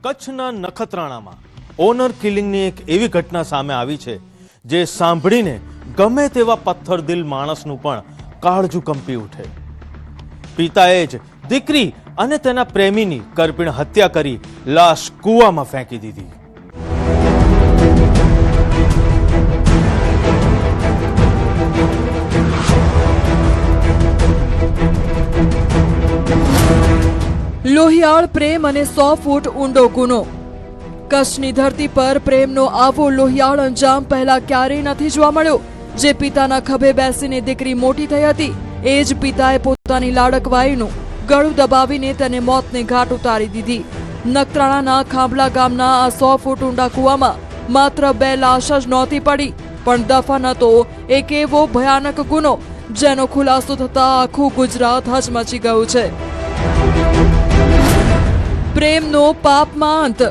કચ્છના નખત્રાણામાં ઓનર કિલિંગની એક એવી ઘટના સામે આવી છે જે સાંભળીને ગમે તેવા પથ્થરદિલ માણસનું પણ કાળજું કંપી ઉઠે. પિતાએ જ દીકરી અને તેના પ્રેમીની કરપીણ હત્યા કરી લાશ કૂવામાં ફેંકી દીધી. લોહિયાળ પ્રેમ અને 100 ફૂટ ઊંડો ગુનો. કચ્છની ધરતી પર પ્રેમનો આવો લોહિયાળ અંજામ પહેલા ક્યારેય નથી જોવા મળ્યો. જે પિતાના ખભે બેસીને દીકરી મોટી થઈ હતી, એ જ પિતાએ પોતાની લાડકવાઈનું ગળું દબાવીને તેને મોતને ઘાટ ઉતારી દીધી. નખત્રાણાના ખાંભલા ગામના આ 100 ફૂટ ઊંડા કૂવામાં માત્ર 2 લાશ જ નહોતી પડી, પણ દફન હતો એક એવો ભયાનક ગુનો જેનો ખુલાસો થતા આખું ગુજરાત હચમચી ગયું છે. પ્રેમનો પાપમાં અંત.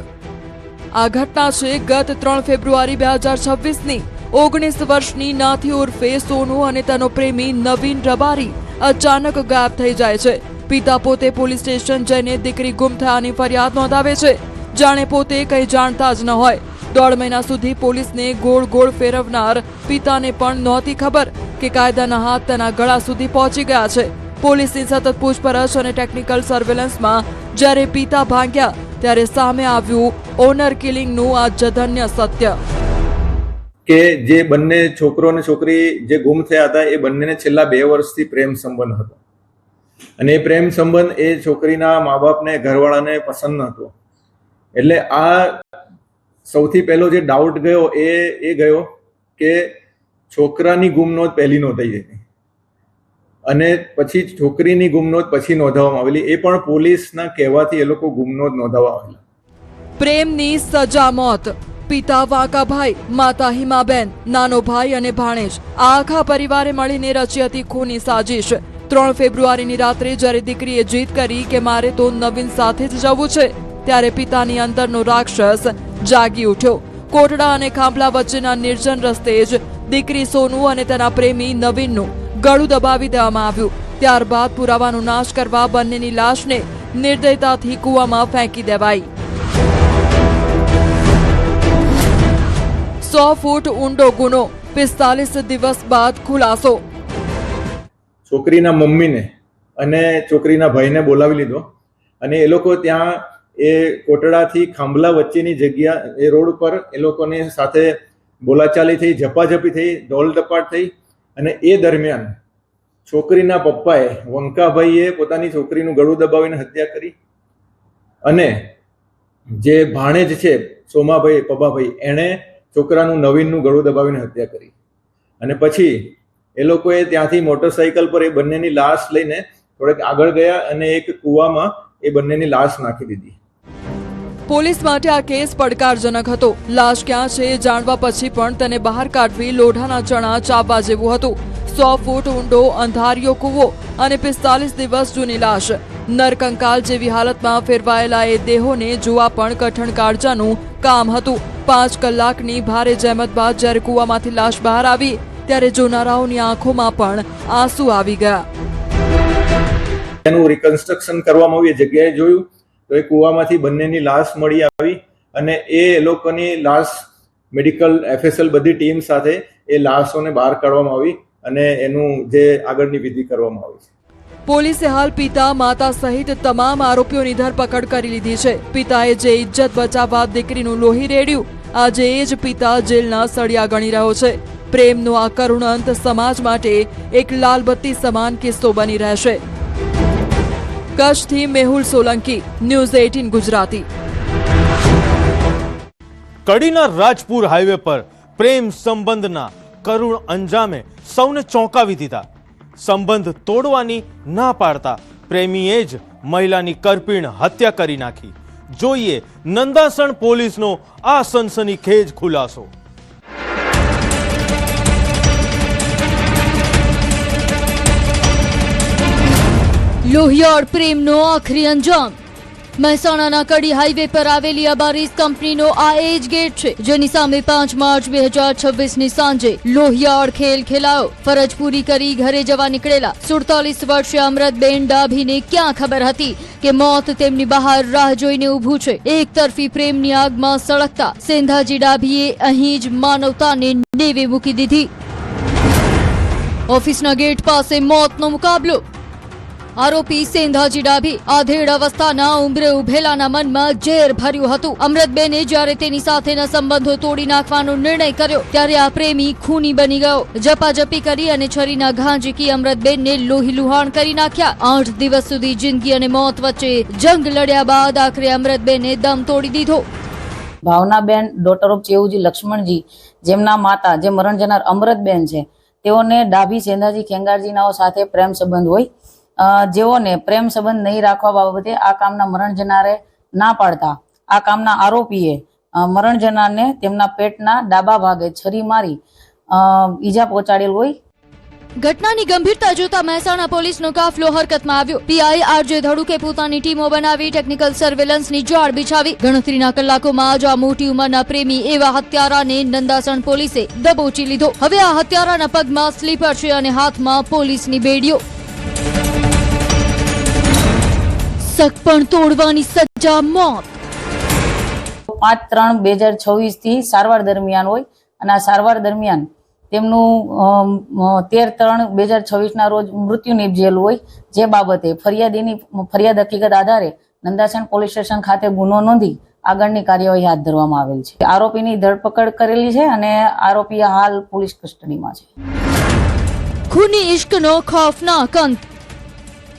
આ ઘટના છે ગત 3 ફેબ્રુઆરી 2026ની. 19 વર્ષની નાથી ઉર્ફે સોનુ અને તેનો પ્રેમી નવીન રબારી અચાનક ગાયબ થઈ જાય છે. પિતા પોતે પોલીસ સ્ટેશન જઈને દીકરી ગુમ થયાની ફરિયાદ નોંધાવે છે, જાણે પોતે કંઈ જાણતા જ ન હોય. 1.5 મહિના સુધી પોલીસને ગોળ ગોળ ફેરવનાર પિતાને પણ નહોતી ખબર કે કાયદાના હાથ તેના ગળા સુધી પહોંચી ગયા છે. પોલીસની સતત પૂછપરછ અને ટેકનિકલ સર્વેલન્સમાં જ્યારે પિતા ભાંગ્યા, ત્યારે સામે આવ્યું ઓનર કિલિંગનું આ જધન્ય સત્ય કે જે બંને છોકરો અને છોકરી જે ગુમ થયા હતા, એ બંનેને છેલ્લા 2 વર્ષથી પ્રેમ સંબંધ હતો. અને એ પ્રેમ સંબંધ એ છોકરીના મા બાપને, ઘરવાળાને પસંદ ન હતો. એટલે આ સૌથી પહેલો જે ડાઉટ ગયો એ ગયો કે છોકરાની ગુમનોંધ પહેલી નોંધાઈ હતી અને પછી છોકરીની ગુમનોંધ પછી નોંધાવવામાં આવેલી. એ પણ પોલીસના કહેવાથી એ લોકો ગુમનોંધ નોંધાવવા આવેલા. પ્રેમની સજા મોત. પિતા વાંકાભાઈ, માતા હિમાબેન, નાનો ભાઈ અને ભાણેજ, આ આખા પરિવારે મળીને રચી હતી ખૂની સાજિશ. 3 ફેબ્રુઆરીની રાત્રે જ્યારે દીકરીએ જીદ કરી કે મારે તો નવીન સાથે જ જવું છે, ત્યારે પિતાની અંદરનો રાક્ષસ જાગી ઉઠ્યો. કોટડા અને ખાંભલા વચ્ચેના નિર્જન રસ્તે જ દીકરી સોનુ અને તેના પ્રેમી નવીનનું ગળું દબાવી દેવામાં આવ્યું. ત્યારબાદ પુરાવાનો નાશ કરવા બંનેની લાશને નિર્દયતાથી કૂવામાં ફેંકી દેવાઈ. 100 ફૂટ ઊંડો ગુનો. 45 દિવસ બાદ ખુલાસો. છોકરીના મમ્મીને અને છોકરીના ભાઈને બોલાવી લીધો અને એ લોકો ત્યાં એ કોટડાથી ખાંભલા વચ્ચેની જગ્યા, એ રોડ પર એ લોકોની સાથે બોલાચાલી થઈ, ઝપાઝપી થઈ, દોલધપાટ થઈ. અને એ દરમિયાન છોકરીના પપ્પાએ, વંકાભાઈએ, પોતાની છોકરીનું ગળું દબાવીને હત્યા કરી. અને જે ભાણેજ છે સોમાભાઈ, પબાભાઈ, એણે છોકરાનું નવીનનું ગળું દબાવીને હત્યા કરી. અને પછી એ લોકોએ ત્યાંથી મોટરસાઇકલ પર એ બંનેની લાશ લઈને થોડેક આગળ ગયા અને એક કૂવામાં એ બંનેની લાશ નાખી દીધી. પોલીસ માટે આ કેસ પડકારજનક હતો. લાશ ક્યાં છે એ જાણવા પછી પણ તેને બહાર કાઢવી લોઢાના ચણા ચાવવા જેવું હતું. 100 ફૂટ ઊંડો અંધારિયો કૂવો અને 45 દિવસ જૂની લાશ. નરકંકાલ જેવી હાલતમાં ફેરવાયેલા એ દેહોને જોવા પણ કઠણ કાળજાનું કામ હતું. 5 કલાકની ભારે જહેમત બાદ જ્યારે કૂવામાંથી લાશ બહાર આવી, ત્યારે જોનારાઓની આંખોમાં પણ આંસુ આવી ગયા. એનું રિકન્સ્ટ્રક્શન કરવામાં આવ્યું. એ જગ્યાએ જોયું તો એ કૂવામાંથી બંનેની લાશ મળી આવી અને એ લોકોની લાશ મેડિકલ, FSL બધી ટીમ સાથે એ લાશોને બહાર કાઢવામાં આવી અને એનું જે આગળની વિધિ કરવામાં આવી છે. પોલીસે હાલ પિતા, માતા સહિત તમામ આરોપીઓની ધરપકડ કરી લીધી છે. પિતાએ જે ઇજ્જત બચાવવા દીકરીનું લોહી રેડ્યું, આજે એ જ પિતા જેલના સળિયા ગણી રહ્યો છે. પ્રેમનો આ કરુણ અંત સમાજ માટે એક લાલબત્તી સમાન કિસ્સો બની રહેશે. કચ્છથી મેહુલ સોલંકી, ન્યૂઝ 18 ગુજરાતી. કડીના રાજપુર હાઈવે પર પ્રેમ સંબંધના કરુણ અંજામે સૌને ચોંકાવી દીધા. સંબંધ તોડવાની ના પાડતા પ્રેમીએ જ મહિલાની કરપીણ હત્યા કરી નાખી. જોઈએ નંદાસણ પોલીસનો આ સનસનીખેજ ખુલાસો. લોહિયાળ પ્રેમનો આખરી અંજામ. મહેસાણાના કડી હાઈવે પર આવેલી અબારીસ કંપનીનો આ એજ ગેટ છે, જેની સામે 5 માર્ચ 2026ની સાંજે લોહિયાળ ખેલ ખેલાયો. ફરજ પૂરી કરી ઘરે જવા નીકળેલા 47 વર્ષીય અમૃતબેન ડાભીને ક્યાં ખબર હતી કે મોત તેમની બહાર રાહ જોઈને ઊભું છે. એક તરફી પ્રેમની આગમાં સળગતા સેંધાજી ડાભીએ અહીં જ માનવતાને નેવે મૂકી દીધી. ઓફિસના ગેટ પાસે મોતનો મુકાબલો. આરોપી સેંધાજી ડાભી આધેડ અવસ્થાના ઉંમરે ઉભેલાના મનમાં ઝેર ભર્યું હતું. અમૃતબેને જ્યારે તેની સાથેના સંબંધો તોડી નાખવાનો નિર્ણય કર્યો ત્યારે આ પ્રેમી ખૂની બની ગયો. ઝપાઝપી કરી અને છરીના ઘા ઝીકી અમૃતબેનને લોહીલુહાણ કરી નાખ્યા. 8 દિવસ સુધી જિંદગી અને મોત વચ્ચે જંગ લડ્યા બાદ આખરે અમૃતબેને દમ તોડી દીધો. ભાવનાબેન ડોટર ઓફ ચેવુજી લક્ષ્મણજી, જેમના માતા જે મરણ જનાર અમૃતબેન છે, તેઓને ડાભી સેંધાજી ખેંગારજીનાઓ સાથે પ્રેમ સંબંધ હોય. જેઓને પ્રેમ સંબંધ નહીં રાખવા બાબતે આ કામના મરણ જનારે ના પાડતા આ કામના આરોપીએ મરણ જનારને તેમના પેટના ડાબા ભાગે છરી મારી ઈજા પહોંચાડેલ હોય. ઘટનાની ગંભીરતા જોતા મહેસાણા પોલીસનો કાફલો હરકતમાં આવ્યો. પીઆઈ આરજે ધડુકે પોતાની ટીમો બનાવી ટેકનિકલ સર્વેલન્સની જાળ બિછાવી. ગણતરીના કલાકોમાં જ આ મોટી ઉંમરના પ્રેમી એવા હત્યારાને નંદાસણ પોલીસે દબોચી લીધો. હવે આ હત્યારાના પગમાં સ્લીપર છે અને હાથમાં પોલીસની બેડીઓ. સગપણ તોડવાની સજા મોત. 5/3/2026 થી સારવાર દરમિયાન હોય અને આ સારવાર દરમિયાન તેમનું 13/3/2026ના રોજ મૃત્યુ નિપજેલું હોય. જે બાબતે ફરિયાદ હકીકત આધારે નંદાસણ પોલીસ સ્ટેશન ખાતે ગુનો નોંધી આગળની કાર્યવાહી હાથ ધરવામાં આવેલ છે. આરોપીની ધરપકડ કરેલી છે અને આરોપી હાલ પોલીસ કસ્ટડીમાં છે. ખૂની ઇશ્કનો ખૌફનાક અંત.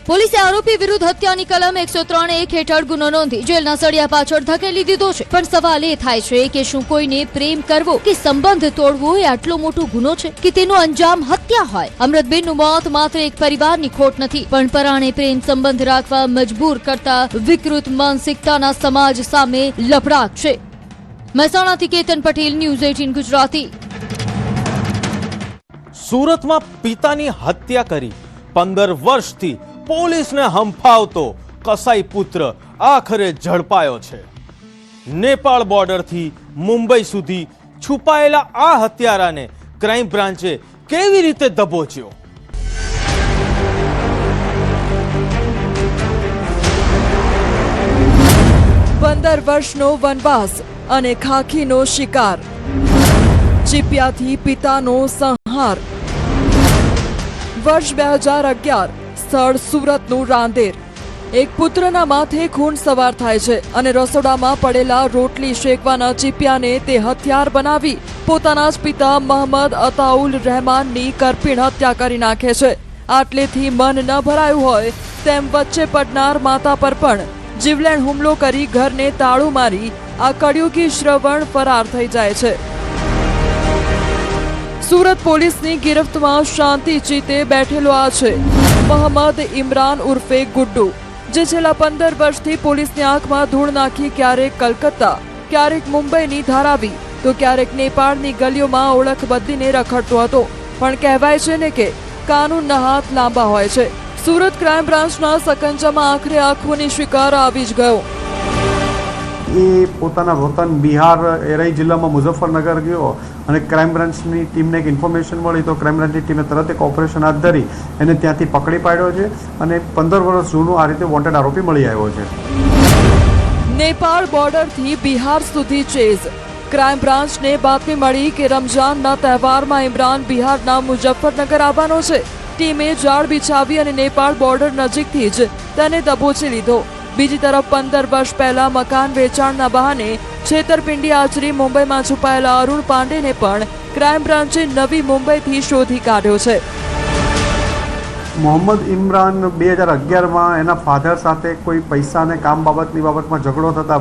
પોલીસે આરોપી વિરુદ્ધ હત્યાની કલમ 103(1) હેઠળ ગુનો નોંધી જેલના સળિયા પાછળ ધકેલી દીધો છે. પણ સવાલ એ થાય છે કે શું કોઈને પ્રેમ કરવો કે સંબંધ તોડવો એ આટલો મોટો ગુનો છે કે તેનો અંજામ હત્યા હોય? અમૃતબેનનું મોત માત્ર એક પરિવારની ખોટ નથી, પણ પરાણે પ્રેમ સંબંધ રાખવા મજબૂર કરતા વિકૃત માનસિકતાના સમાજ સામે લફડાક છે. મહેસાણાથી કેતન પટેલ, ન્યૂઝ 18 ગુજરાતી. સુરતમાં પિતાની હત્યા કરી 15 વર્ષથી પોલીસને હંફાવતો કસાઈ પુત્ર આખરે ઝડપાયો છે. નેપાળ બોર્ડરથી મુંબઈ સુધી છુપાયેલા આ હત્યારાને ક્રાઇમ બ્રાન્ચે કેવી રીતે દબોચ્યો? પંદર વર્ષનો વનવાસ અને ખાખીનો શિકાર. ચીપિયાથી પિતાનો સંહાર. વર્ષ 2011. સ્થળ સુરતનું રાંદેર. એક પુત્રના માથે ખૂન સવાર થાય છે અને રસોડામાં પડેલા રોટલી શેકવાના ચીપિયાને તે હથિયાર બનાવી પોતાના જ પિતા મોહમ્મદ અતાઉલ રહેમાનની કરપીણ હત્યા કરી નાખે છે. આટલેથી મન ન ભરાયું હોય તેમ વચ્ચે પડનાર માતા પર પણ જીવલેણ હુમલો કરી ઘરને તાળું મારી આ કળિયુગી શ્રવણ ફરાર થઈ જાય છે. સુરત પોલીસની ગિરફ્તમાં શાંતિ ચીતે બેઠેલો આ છે મોહમ્મદ ઇમરાન ઉર્ફે ગુડ્ડુ, જે છેલ્લા 15 વર્ષથી પોલીસની આંખમાં ધૂળ નાખી ક્યારેક કલકત્તા, ક્યારેક મુંબઈની ધારાવી તો ક્યારેક નેપાળની ગલીઓમાં ઓળખ બદલીને રખડતો હતો. પણ કહેવાય છે ને કે કાનૂનના હાથ લાંબા હોય છે. સુરત ક્રાઇમ બ્રાન્ચના સકંજામાં આખરે આંખોની શિકાર આવી જ ગયો. એ પોતાના વતન બિહાર એરાઈ જિલ્લામાં મુઝફ્ફરનગર ગયો અને ક્રાઇમ બ્રાન્ચની ટીમને એક ઇન્ફોર્મેશન મળી તો ક્રાઇમ બ્રાન્ચની ટીમે તરત એક ઓપરેશન હાથ ધરી એને ત્યાંથી પકડી પાડ્યો છે અને 15 વર્ષ જૂનું આ રીતે વોન્ટેડ આરોપી મળી આવ્યો છે. નેપાળ બોર્ડરથી બિહાર સુધી ચેઝ. ક્રાઇમ બ્રાન્ચને બાતમી મળી કે રમઝાનના તહેવારમાં ઇમરાન બિહારના મુઝફ્ફરનગર આવવાનો છે. ટીમે જાળ બિછાવી અને નેપાળ બોર્ડર નજીકથી જ તેને દબોચી લીધો. બીજી તરફ 15 વર્ષ પહેલા મકાન વેચાણના બહાને છેતરપિંડી આચરી મુંબઈમાં છુપાયેલા અરુણ પાંડેને પણ ક્રાઇમ બ્રાન્ચે નવી મુંબઈથી શોધી કાઢ્યો છે. મોહમ્મદ ઇમરાન 2011માં એના ફાધર સાથે કોઈ પૈસા અને કામ બાબતમાં ઝઘડો થતા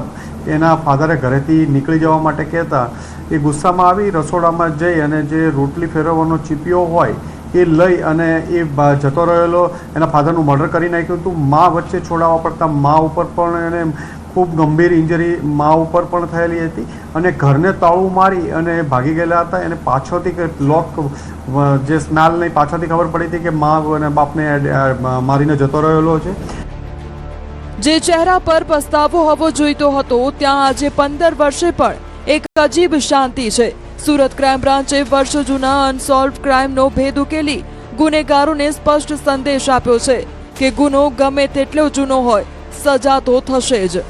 એના ફાધરે ઘરેથી નીકળી જવા માટે કહેતા એ ગુસ્સામાં આવી રસોડામાં જઈ અને જે રોટલી ફેરવવાનો ચીપિયો હોય એ લઈ અને એ જતો રહેલો. એના ફાધરનું મર્ડર કરી નાખ્યું હતું. મા વચ્ચે છોડાવવા પડતા મા ઉપર પણ એને ખૂબ ગંભીર ઇન્જરી મા ઉપર પણ થયેલી હતી અને ઘરને તાળું મારી અને ભાગી ગયેલા હતા. એને પાછળથી લોક જે સ્મેલની પાછળથી ખબર પડી હતી કે મા અને બાપને મારીને જતો રહેલો છે. જે ચહેરા પર પસ્તાવો હોવો જોઈતો હતો ત્યાં આજે 15 વર્ષે પણ એક અજીબ શાંતિ છે. સુરત ક્રાઇમ બ્રાન્ચે વર્ષો જૂના અનસોલ્વ ક્રાઇમનો ભેદ ઉકેલી ગુનેગારોને સ્પષ્ટ સંદેશ આપ્યો છે કે ગુનો ગમે તેટલો જૂનો હોય, સજા તો થશે જ.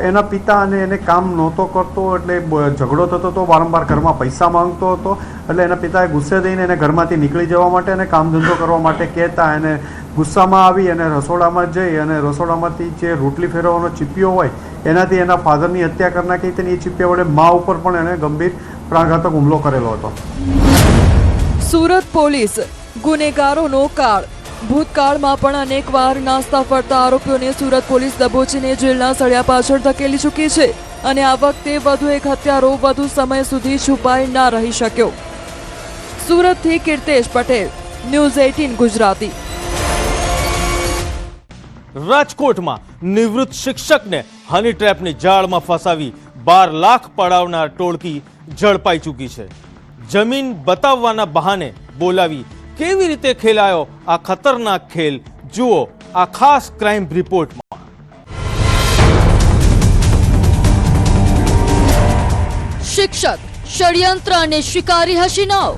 એના પિતા અને એને કામ નહોતો કરતો એટલે ઝઘડો થતો હતો, વારંવાર ઘરમાં પૈસા માંગતો હતો. એટલે એના પિતાએ ગુસ્સે થઈને એને ઘરમાંથી નીકળી જવા માટે અને કામ ધંધો કરવા માટે કહેતા એને ગુસ્સામાં આવી અને રસોડામાં જઈ અને રસોડામાંથી જે રોટલી ફેરવવાનો ચીપિયો હોય એનાથી એના ફાધરની હત્યા કરી નાખી. તેની એ ચીપિયા વડે મા ઉપર પણ એને ગંભીર પ્રાણઘાતક હુમલો કરેલો હતો. સુરત પોલીસ ગુનેગારોનો કાળ. ભૂતકાળમાં પણ અનેકવાર નાસ્તા ફરતા આરોપીઓને સુરત પોલીસ દબોચીને જેલના સળિયા પાછળ ધકેલી ચૂકી છે અને આ વખતે વધુ એક હત્યારો વધુ સમય સુધી છુપાઈ ના રહી શક્યો. સુરતથી કીર્તેશ પટેલ, ન્યૂઝ 18 ગુજરાતી. રાજકોટમાં નિવૃત્ત શિક્ષકને હની ટ્રેપની જાળમાં ફસાવી 12 લાખ પડાવનાર ટોળકી ઝડપાઈ ચૂકી છે. જમીન બતાવવાના બહાને બોલાવી કેવી રીતે ખેલાયો આ ખતરનાક ખેલ, જુઓ આ ખાસ ક્રાઇમ રિપોર્ટમાં. શિક્ષક, ષડયંત્ર અને શિકારી હસીનાઓ.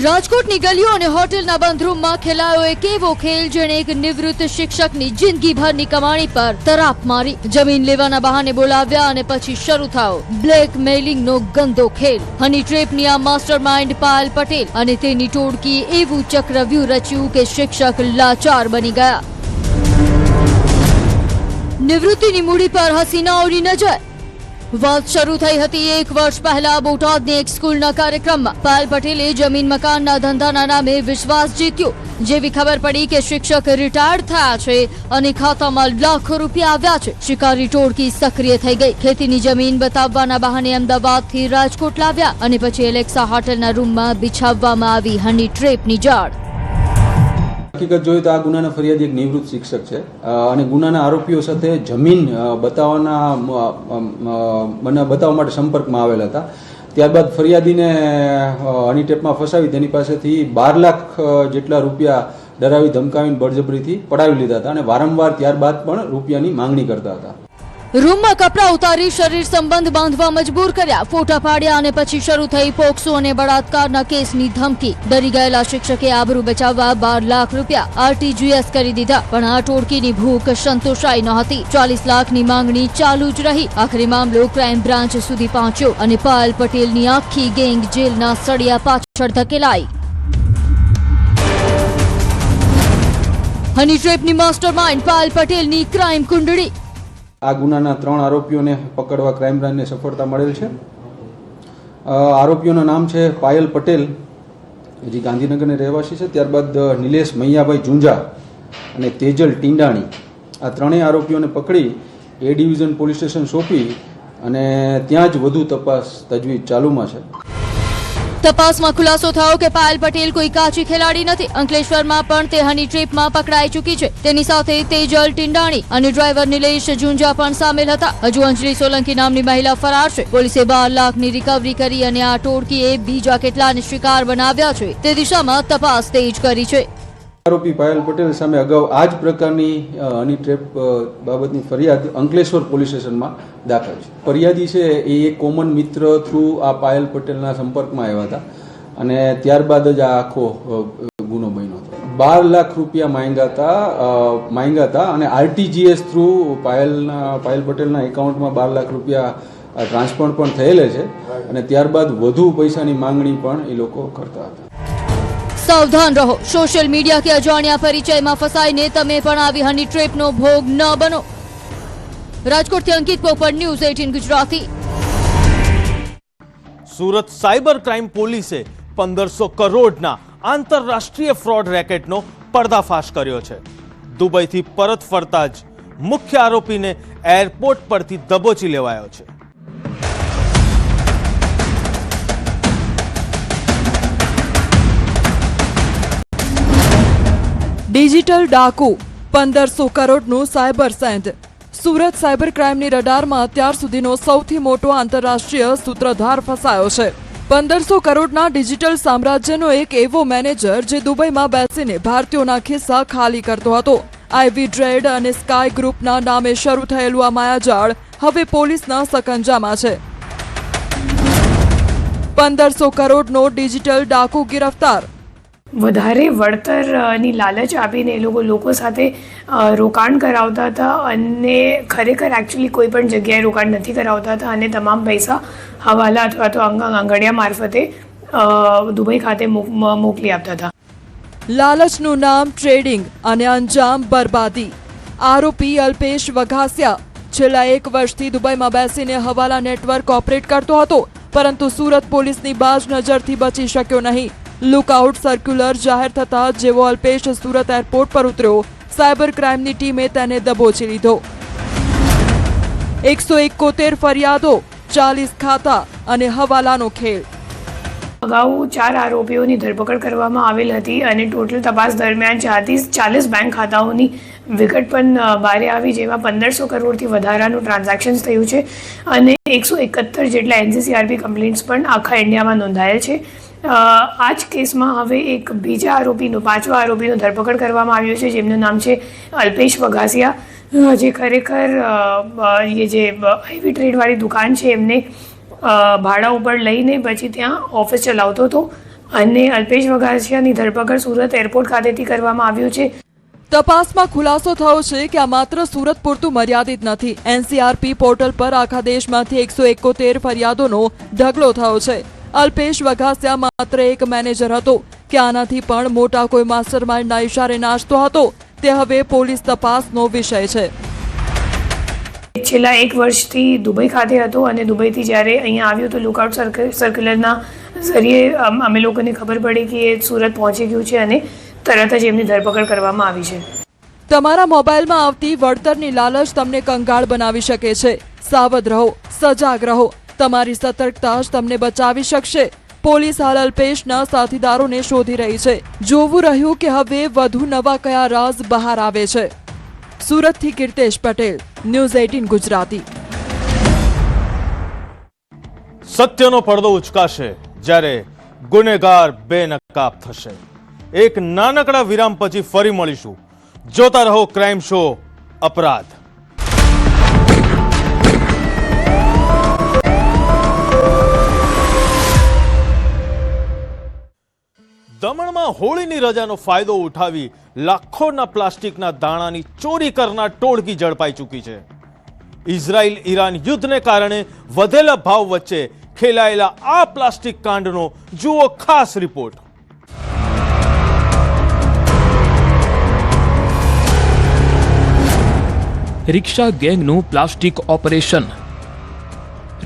રાજકોટની ગલીઓ અને હોટેલના બંધ રૂમમાં ખેલાયો એક એવો ખેલ જેણે એક નિવૃત્ત શિક્ષકની જિંદગીભરની કમાણી પર તરાપ મારી. જમીન લેવાના બહાને બોલાવ્યા અને પછી શરૂ થયો બ્લેકમેલિંગનો ગંદો ખેલ. હની ટ્રેપની આ માસ્ટર માઇન્ડ પાયલ પટેલ અને તેની ટોળકીએ એવું ચક્રવ્યૂહ રચ્યું કે શિક્ષક લાચાર બની ગયા. નિવૃત્તિની મૂડી પર હસીનાઓની નજર. વાત શરૂ થઈ હતી 1 વર્ષ પહેલા બોટાદની એક સ્કૂલના કાર્યક્રમમાં. પાયલ પટેલે જમીન મકાનના ધંધાના નામે વિશ્વાસ જીત્યો. જેવી ખબર પડી કે શિક્ષક રિટાયર્ડ થયા છે અને ખાતામાં લાખો રૂપિયા આવ્યા છે, શિકારી ટોળકી સક્રિય થઈ ગઈ. ખેતીની જમીન બતાવવાના બહાને અમદાવાદથી રાજકોટ લાવ્યા અને પછી એલેક્સા હોટલના રૂમમાં બિછાવવામાં આવી હની ટ્રેપની જાળ. હકીકત જોઈએ તો આ ગુનાના ફરિયાદી એક નિવૃત્ત શિક્ષક છે અને ગુનાના આરોપીઓ સાથે જમીન બતાવવા માટે સંપર્કમાં આવેલા હતા. ત્યારબાદ ફરિયાદીને હની ટ્રેપમાં ફસાવી તેની પાસેથી 12 લાખ જેટલા રૂપિયા ડરાવી ધમકાવીને બળજબરીથી પડાવી લીધા હતા અને વારંવાર ત્યારબાદ પણ રૂપિયાની માંગણી કરતા હતા. રૂમમાં કપડાં ઉતારી શરીર સંબંધ બાંધવા મજબૂર કર્યા, ફોટા પાડ્યા અને પછી શરૂ થઈ પોક્સો અને બળાત્કારના કેસની ધમકી. ડરી ગયેલા શિક્ષકે આબરૂ બચાવવા 12 લાખ રૂપિયા RTGS કરી દીધા. પણ આ ટોળકીની ભૂખ સંતોષાઈ નહોતી. 40 લાખની માંગણી ચાલુ જ રહી. આખરે મામલો ક્રાઇમ બ્રાન્ચ સુધી પહોંચ્યો અને પાયલ પટેલની આખી ગેંગ જેલના સળિયા પાછળ ધકેલાઈ. હની ટ્રેપની માસ્ટરમાઇન્ડ પાયલ પટેલની ક્રાઇમ કુંડળી. આ ગુનાના 3 આરોપીઓને પકડવા ક્રાઇમ બ્રાન્ચને સફળતા મળેલ છે. આરોપીઓના નામ છે પાયલ પટેલ, જે ગાંધીનગરના રહેવાસી છે. ત્યારબાદ નિલેશ મૈયાભાઈ ઝુંઝા અને તેજલ ટીંડાણી. આ 3 આરોપીઓને પકડી A ડિવિઝન પોલીસ સ્ટેશન સોંપી અને ત્યાં જ વધુ તપાસ તજવીજ ચાલુમાં છે. તપાસમાં ખુલાસો થયો કે પાયલ પટેલ કોઈ કાચી ખેલાડી નથી. અંકલેશ્વરમાં પણ તે હની ટ્રેપમાં પકડાઈ ચૂકી છે. તેની સાથે તેજલ ટીંડાણી અને ડ્રાઈવર નિલેશ ઝુંઝા પણ સામેલ હતા. હજુ અંજલિ સોલંકી નામની મહિલા ફરાર છે. પોલીસે 12 લાખની રિકવરી કરી અને આ ટોળકીએ બીજા કેટલાને શિકાર બનાવ્યા છે તે દિશામાં તપાસ તેજ કરી છે. આરોપી પાયલ પટેલ સામે અગાઉ આ જ પ્રકારની હની ટ્રેપ બાબતની ફરિયાદ અંકલેશ્વર પોલીસ સ્ટેશનમાં દાખલ છે. ફરિયાદી છે એ એક કોમન મિત્ર થ્રુ આ પાયલ પટેલના સંપર્કમાં આવ્યા હતા અને ત્યારબાદ જ આ આખો ગુનો બન્યો હતો. 12 લાખ રૂપિયા માંગ્યા હતા અને RTGS થ્રુ પાયલ પટેલના એકાઉન્ટમાં 12 લાખ રૂપિયા ટ્રાન્સફર પણ થયેલા છે અને ત્યારબાદ વધુ પૈસાની માંગણી પણ એ લોકો કરતા હતા. સાવધાન રહો, સોશિયલ મીડિયા કે અજાણ્યા પરિચયમાં ફસાઈને તમે પણ આવી હની ટ્રેપનો ભોગ ન બનો. રાજકોટથી અંકિત પોપટ, news 18 Gujarati. Surat cyber crime પોલીસે 1500 કરોડના આંતરરાષ્ટ્રીય ફ્રોડ રેકેટનો પર્દાફાશ કર્યો છે. દુબઈથી પરત ફરતા જ મુખ્ય આરોપીને એરપોર્ટ પરથી દબોચી લેવાયો છે. ડિજિટલ ડાકુ, 1500 કરોડનું સાયબર સેન્ટ. સુરત સાયબર ક્રાઇમની રડારમાં અત્યાર સુધીનો સૌથી મોટો આંતરરાષ્ટ્રીય સૂત્રધાર ફસાયો છે. 1500 કરોડના ડિજિટલ સામ્રાજ્યનો એક એવો મેનેજર જે દુબઈમાં બેસીને ભારતીયોના ખિસ્સા ખાલી કરતો હતો આઈવી ટ્રેડ અને સ્કાય ગ્રુપના નામે શરૂ થયેલું આ માયાજાળ હવે પોલીસના સકંજામાં છે. 1500 કરોડનો ડિજિટલ ડાકુ ગિરફતાર. વધારે વળતરની લાલચ આપીને એ લોકો સાથે રોકાણ કરાવતા હતા અને ખરેખર એકચ્યુઅલી કોઈ પણ જગ્યાએ રોકાણ નથી કરાવતા હતા અને તમામ પૈસા હવાલા અથવા તો આંગણિયા મારફતે દુબઈ ખાતે મોકલી આપતા હતા. લાલચનું નામ ટ્રેડિંગ અને અંજામ બરબાદી. આરોપી અલ્પેશ વઘાસિયા છેલ્લા 1 વર્ષથી દુબઈમાં બેસીને હવાલા નેટવર્ક ઓપરેટ કરતો હતો, પરંતુ સુરત પોલીસની બાજ નજરથી બચી શક્યો નહીં. લુકઆઉટ સર્ક્યુલર જાહેર થતા જેવો અલ્પેશ સુરત એરપોર્ટ પર ઉતર્યો, સાયબર ક્રાઇમની ટીમે તેને દબોચી લીધો. 171 ફરિયાદો, 40 ખાતા અને હવાલાનો ખેલ. અગાઉ 4 આરોપીઓની ધરપકડ કરવામાં આવેલ હતી અને ટોટલ તપાસ દરમિયાન 40 બેંક ખાતાઓની વિગત પણ બહાર આવી, જેમાં 1500 કરોડથી વધારાનું ટ્રાન્ઝેક્શન થયું છે અને 171 જેટલા NCCRP કમ્પ્લેન્ટ્સ પણ આખા ઇન્ડિયામાં નોંધાયેલ છે. આ જ કેસમાં હવે એક બીજા આરોપીનો 5મા આરોપીનો ધરપકડ કરવામાં આવ્યો છે, જેમનું નામ છે અલ્પેશ વઘાસિયા, જે ખરેખર એ જે આઈવી ટ્રેડવાળી દુકાન છે એમને ભાડા ઉપર લઈને પછી ત્યાં ઓફિસ ચલાવતો હતો અને અલ્પેશ વઘાસિયાની ધરપકડ સુરત એરપોર્ટ ખાતેથી કરવામાં આવ્યું છે. તપાસમાં ખુલાસો થયો છે કે આ માત્ર સુરત પૂરતું મર્યાદિત નથી. NCRP પોર્ટલ પર આખા દેશમાંથી 171 ફરિયાદોનો ઢગલો થયો છે. અલ્પેશ વઘાસિયા માત્ર એક મેનેજર હતો કે આનાથી પણ મોટા કોઈ માસ્ટરમાઇન્ડના ઇશારે નાચતો હતો, તે હવે પોલીસ તપાસનો વિષય છે. છેલ્લા 1 વર્ષથી દુબઈ ખાતે હતો અને દુબઈથી જ્યારે અહીંયા આવ્યો તો લુકઆઉટ સર્ક્યુલરના જરીએ અમે લોકોને ખબર પડી કે એ સુરત પહોંચી ગયું છે અને તરત જ એમની ધરપકડ કરવામાં આવી છે. તમારા મોબાઈલમાં આવતી વળતરની લાલચ તમને કંગાળ બનાવી શકે છે. સાવધ રહો, સજાગ રહો. તમારી સતર્કતા જ તમને બચાવી શકશે. પોલીસ હાલ અલ્પેશના સાથીદારોને શોધી રહી છે. જોવું રહ્યું કે હવે વધુ નવા કયા રાઝ બહાર આવે છે. સુરતથી કીર્તેશ પટેલ, ન્યૂઝ 18 ગુજરાતી. સત્યનો પડદો ઉચકાશે જ્યારે ગુનેગાર બેનકાબ થશે. એક નાનકડા વિરામ પછી ફરી મળીશું. જોતા રહો ક્રાઇમ શો અપરાધ. દમણમાં હોળીની રજાનો ફાયદો ઉઠાવી લાખોના પ્લાસ્ટિકના દાણાની ચોરી કરનાર ટોળકી ઝડપાઈ ચૂકી છે. ઇઝરાયલ ઈરાન યુદ્ધને કારણે વધેલા ભાવ વચ્ચે ખેલાયેલા આ પ્લાસ્ટિક કાંડનો જુઓ ખાસ રિપોર્ટ. રિક્ષા ગેંગનું પ્લાસ્ટિક ઓપરેશન.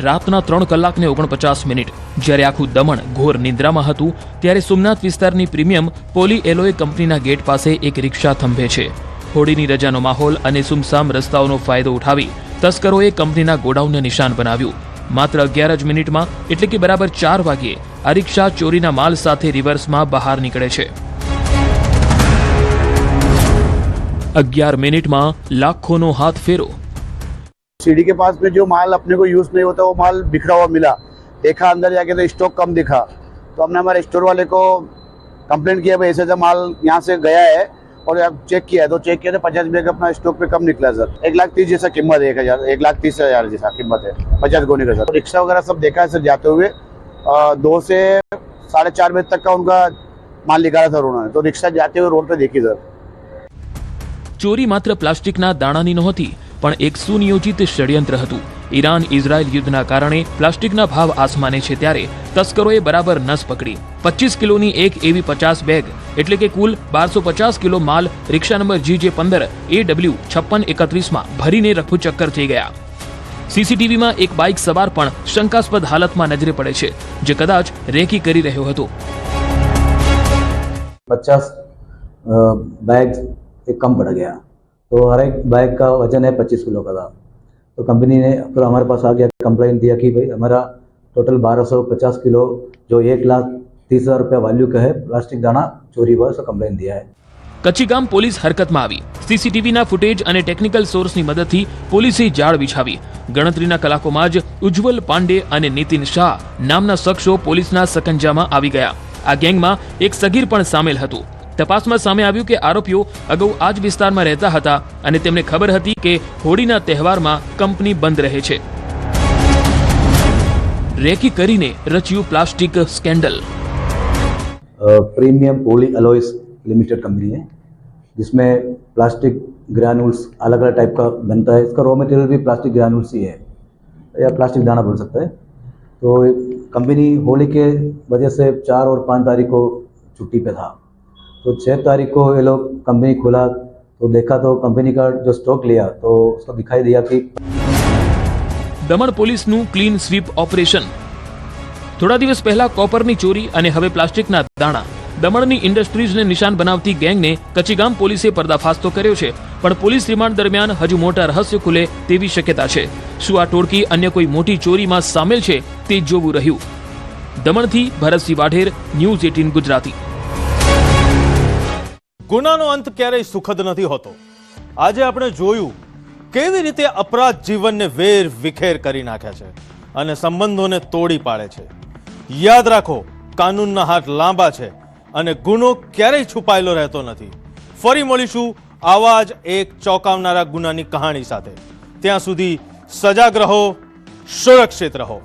રાતના 3 કલાકને 49 મિનિટ જ્યારે આખું દમણ ઘોર નિંદ્રામાં હતું ત્યારે સોમનાથ વિસ્તારની પ્રીમિયમ પોલી એલોય કંપનીના ગેટ પાસે એક રિક્ષા થંભે છે. હોળીની રજાનો માહોલ અને સુમસામ રસ્તાઓનો ફાયદો ઉઠાવી તસ્કરોએ કંપનીના ગોડાઉનને નિશાન બનાવ્યું. માત્ર 11 જ મિનિટમાં એટલે કે બરાબર 4 વાગ્યે આ રિક્ષા ચોરીના માલ સાથે રિવર્સમાં બહાર નીકળે છે. 11 મિનિટમાં લાખોનો હાથ ફેરો. सीढ़ी के पास में जो माल अपने को यूज नहीं होता वो माल बिखरा हुआ मिला, देखा अंदर जाके तो स्टॉक कम दिखा, तो हमने हमारे स्टोर वाले को कंप्लेंट किया भाई ऐसे ऐसा माल यहाँ से गया है और आप चेक किया तो चेक किया तो 50 बैग अपना स्टॉक पे कम निकला सर. 1,30,000 जैसा कीमत है, 1,30,000 जैसा कीमत है 50 गोनी का सर. तो रिक्शा वगैरह सब देखा है सर जाते हुए 2 से 4:30 बजे तक का उनका माल निकाला था उन्होंने, तो रिक्शा जाते हुए रोड पे देखी सर. ચોરી માત્ર પ્લાસ્ટિકના દાણાની નહોતી પણ એક સુનિયોજિત ષડયંત્ર હતું. ઈરાન ઇઝરાયલ યુદ્ધના કારણે પ્લાસ્ટિકના ભાવ આસમાને છે ત્યારે તસ્કરોએ બરાબર નસ પકડી. 25 કિલોની એક એવી 50 બેગ એટલે કે કુલ 1250 કિલો માલ રિક્ષા નંબર GJ15 AW 5631માં ભરીને રફુચક્કર થઈ ગયા. સીસીટીવીમાં એક બાઇક સવાર પણ શંકાસ્પદ હાલતમાં નજરે પડે છે, જે કદાચ રેકી કરી રહ્યો હતો. 50 बैग एक कम पड़ गया, तो हर एक बैग का वजन है 25 किलो का था. तो कंपनी ने फिर हमारे पास आ गया, कंप्लेंट दिया कि भाई हमारा टोटल 1250 किलो जो 1,30,000 रुपया वैल्यू का है प्लास्टिक दाना चोरी हुआ, उसका कंप्लेंट दिया है. કચ્છીગામ પોલીસ હરકતમાં આવી. સીસીટીવીના ફૂટેજ અને ટેકનિકલ સોર્સની મદદથી પોલીસે જાળ બિછાવી. ગણતરીના કલાકોમાં જ ઉજ્જવલ પાંડે અને નીતિન શાહ નામના શખ્સો પોલીસના સકંજામાં આવી ગયા. આ ગેંગમાં એક સગીર પણ સામેલ હતું. તપાસમાં સામે આવ્યું કે આરોપીઓ અગાઉ આ જ વિસ્તારમાં રહેતા હતા અને તેમને ખબર હતી કે હોળીના તહેવારમાં કંપની બંધ રહે છે. રેકી કરીને રચ્યું plastic scandal. Premium poly alloys limited company है जिसमें प्लास्टिक ग्रैन्यूल्स अलग अलग टाइप का बनता है. इसका रॉ मटेरियल भी प्लास्टिक ग्रैन्यूल्स ही है या प्लास्टिक दाना बोल सकते हैं. तो कंपनी होली के वजह से 4 और 5 तारीख को छुट्टी पे था. तो 6 तारीख को ये लोग कंपनी खोला तो देखा तो कंपनी का जो स्टॉक लिया तो उसको दिखाई दिया कि દમણ પોલીસનું ક્લીન સ્વીપ ઓપરેશન. થોડા દિવસ પહેલા કોપરની ચોરી અને હવે પ્લાસ્ટિકના દાણા. દમણની ઇન્ડસ્ટ્રીઝને નિશાન બનાવતી ગેંગને કચીગામ પોલીસે પર્દાફાશ તો કર્યો છે, પણ પોલીસ રિમાન્ડ દરમિયાન હજુ મોટા રહસ્ય ખુલે તેવી શક્યતા છે. શું આ ટોળકી અન્ય કોઈ મોટી ચોરીમાં સામેલ છે તે જોવું રહ્યું. દમણથી ભરતસિંહ વાઢેર, ન્યૂઝ 18 ગુજરાતી. ગુનાનો અંત ક્યારેય સુખદ નથી હોતો. આજે આપણે જોયું કેવી રીતે અપરાધ જીવનને વેર વિખેર કરી નાખ્યા છે અને સંબંધોને તોડી પાડે છે. યાદ રાખો, કાનૂનના હાથ લાંબા છે અને ગુનો ક્યારેય છુપાયેલો રહેતો નથી. ફરી મળીશું આવા જ એક ચોંકાવનારા ગુનાની કહાણી સાથે. ત્યાં સુધી સજાગ રહો, સુરક્ષિત રહો.